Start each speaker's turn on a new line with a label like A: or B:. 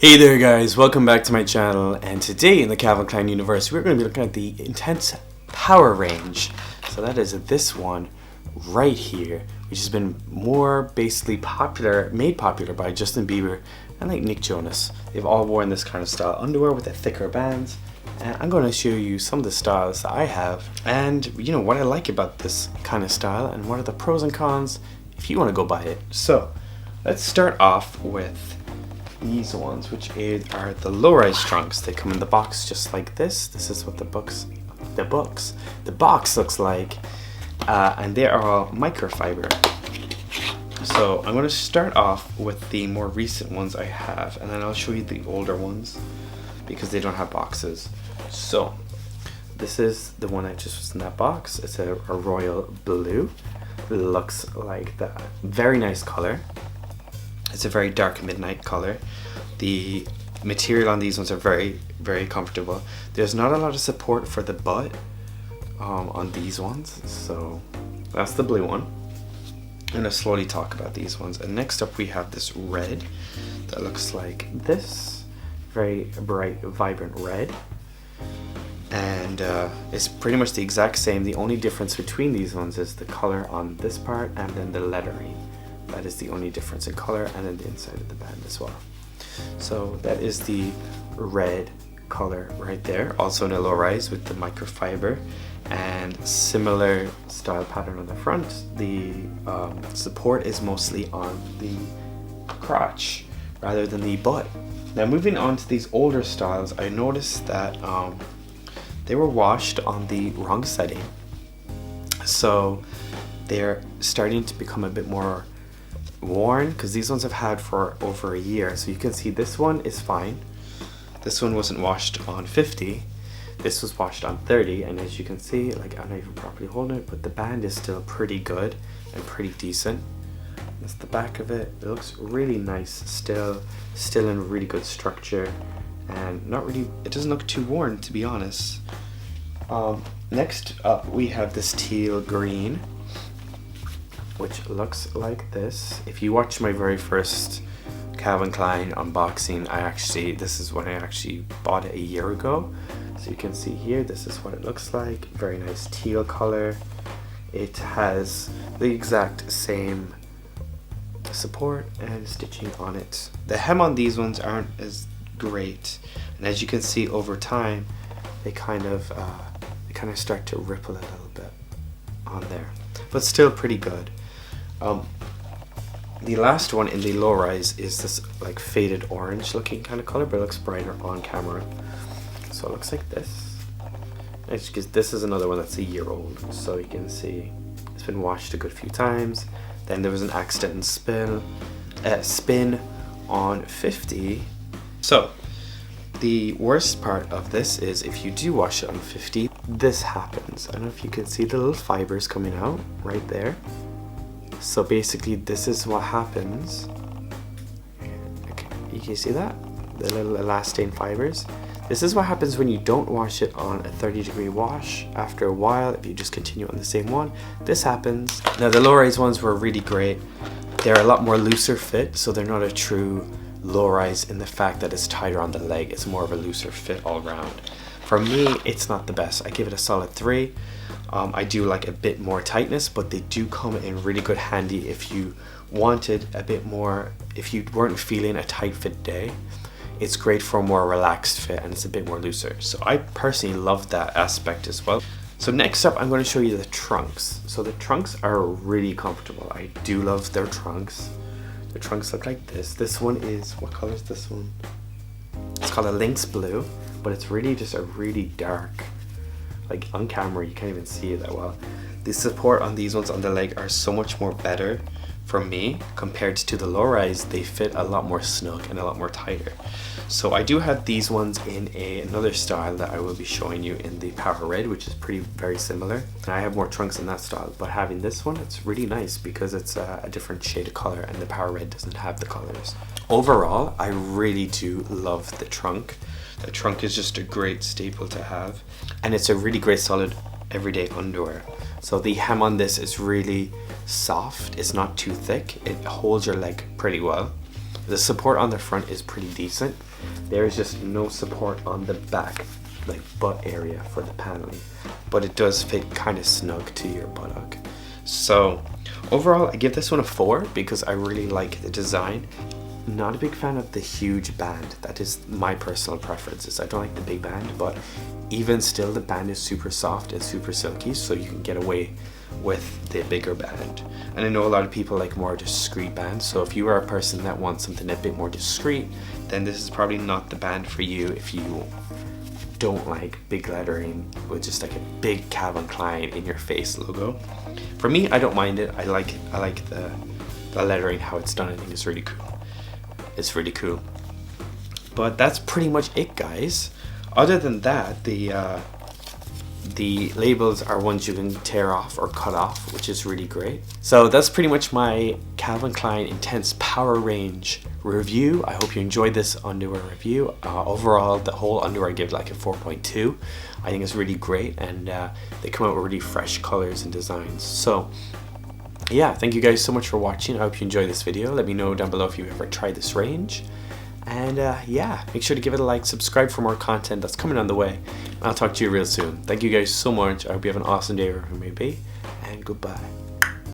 A: Hey there guys, welcome back to my channel, and today in the Calvin Klein universe we're going to be looking at the Intense Power range. So that is this one right here, which has been more basically made popular by Justin Bieber and like Nick Jonas. They've all worn this kind of style underwear with the thicker bands, and I'm going to show you some of the styles that I have and you know what I like about this kind of style and what are the pros and cons if you want to go buy it. So let's start off with these ones, which are the low-rise trunks. They come in the box just like this. This is what the box looks like, and they are all microfiber. So I'm going to start off with the more recent ones I have, and then I'll show you the older ones because they don't have boxes. So this is the one that just was in that box. It's a royal blue. It looks like that. Very nice color. It's a very dark midnight color. The material on these ones are very, very comfortable. There's not a lot of support for the butt on these ones, so that's the blue one. I'm gonna slowly talk about these ones. And next up we have this red that looks like this, very bright, vibrant red. And it's pretty much the exact same. The only difference between these ones is the color on this part and then the lettering. That is the only difference in color, and then the inside of the band as well. So that is the red color right there, also in a low rise with the microfiber and similar style pattern on the front. The support is mostly on the crotch rather than the butt. Now moving on to these older styles, I noticed that they were washed on the wrong setting, so they're starting to become a bit more worn, because these ones I've had for over a year. So you can see this one is fine. This one wasn't washed on 50. This was washed on 30, and as you can see, like, I'm not even properly holding it, but the band is still pretty good and pretty decent. That's the back of it. It looks really nice, still in really good structure, and not really, it doesn't look too worn, to be honest. Next up we have this teal green, which looks like this. If you watch my very first Calvin Klein unboxing, this is when I actually bought it a year ago. So you can see here, this is what it looks like. Very nice teal color. It has the exact same support and stitching on it. The hem on these ones aren't as great, and as you can see over time, they kind of start to ripple a little bit on there, but still pretty good. The last one in the low rise is this like faded orange looking kind of color, but it looks brighter on camera. So it looks like this. It's because this is another one that's a year old, so you can see it's been washed a good few times. Then there was an accident spin on 50. So the worst part of this is if you do wash it on 50, this happens. I don't know if you can see the little fibers coming out right there. So basically this is what happens. Okay, you can see that? The little elastane fibers. This is what happens when you don't wash it on a 30-degree wash. After a while, if you just continue on the same one, this happens. Now the low-rise ones were really great. They're a lot more looser fit, so they're not a true low-rise in the fact that it's tighter on the leg. It's more of a looser fit all around. For me, it's not the best. I give it a solid 3. I do like a bit more tightness, but they do come in really good handy if you wanted a bit more, if you weren't feeling a tight fit day. It's great for a more relaxed fit, and it's a bit more looser. So I personally love that aspect as well. So next up, I'm going to show you the trunks. So the trunks are really comfortable. I do love their trunks. The trunks look like this. This one is, what color is this one? It's called a lynx blue, but it's really just a really dark, like on camera you can't even see it that well. The support on these ones on the leg are so much more better for me compared to the low rise. They fit a lot more snug and a lot more tighter. So I do have these ones in another style that I will be showing you in the Power Red, which is very similar. And I have more trunks in that style, but having this one, it's really nice because it's a different shade of color, and the Power Red doesn't have the colors. Overall, I really do love the trunk. The trunk is just a great staple to have, and it's a really great solid everyday underwear. So the hem on this is really soft. It's not too thick. It holds your leg pretty well. The support on the front is pretty decent. There is just no support on the back, like butt area for the paneling, but it does fit kind of snug to your buttock. So overall, I give this one a 4 because I really like the design. Not a big fan of the huge band. That is my personal preferences. I don't like the big band, but even still the band is super soft and super silky, so you can get away with the bigger band. And I know a lot of people like more discreet bands, so if you are a person that wants something a bit more discreet, then this is probably not the band for you if you don't like big lettering with just like a big Calvin Klein in your face logo. For me, I don't mind it. I like the lettering, how it's done. I think it's really cool. It's really cool. But that's pretty much it, guys. Other than that, the labels are ones you can tear off or cut off, which is really great. So that's pretty much my Calvin Klein Intense Power Range review. I hope you enjoyed this underwear review. Overall, the whole underwear I give like a 4.2. I think it's really great, and they come out with really fresh colors and designs. So yeah, thank you guys so much for watching. I hope you enjoyed this video. Let me know down below if you've ever tried this range. And yeah, make sure to give it a like, subscribe for more content that's coming on the way. I'll talk to you real soon. Thank you guys so much. I hope you have an awesome day wherever you may be, and goodbye.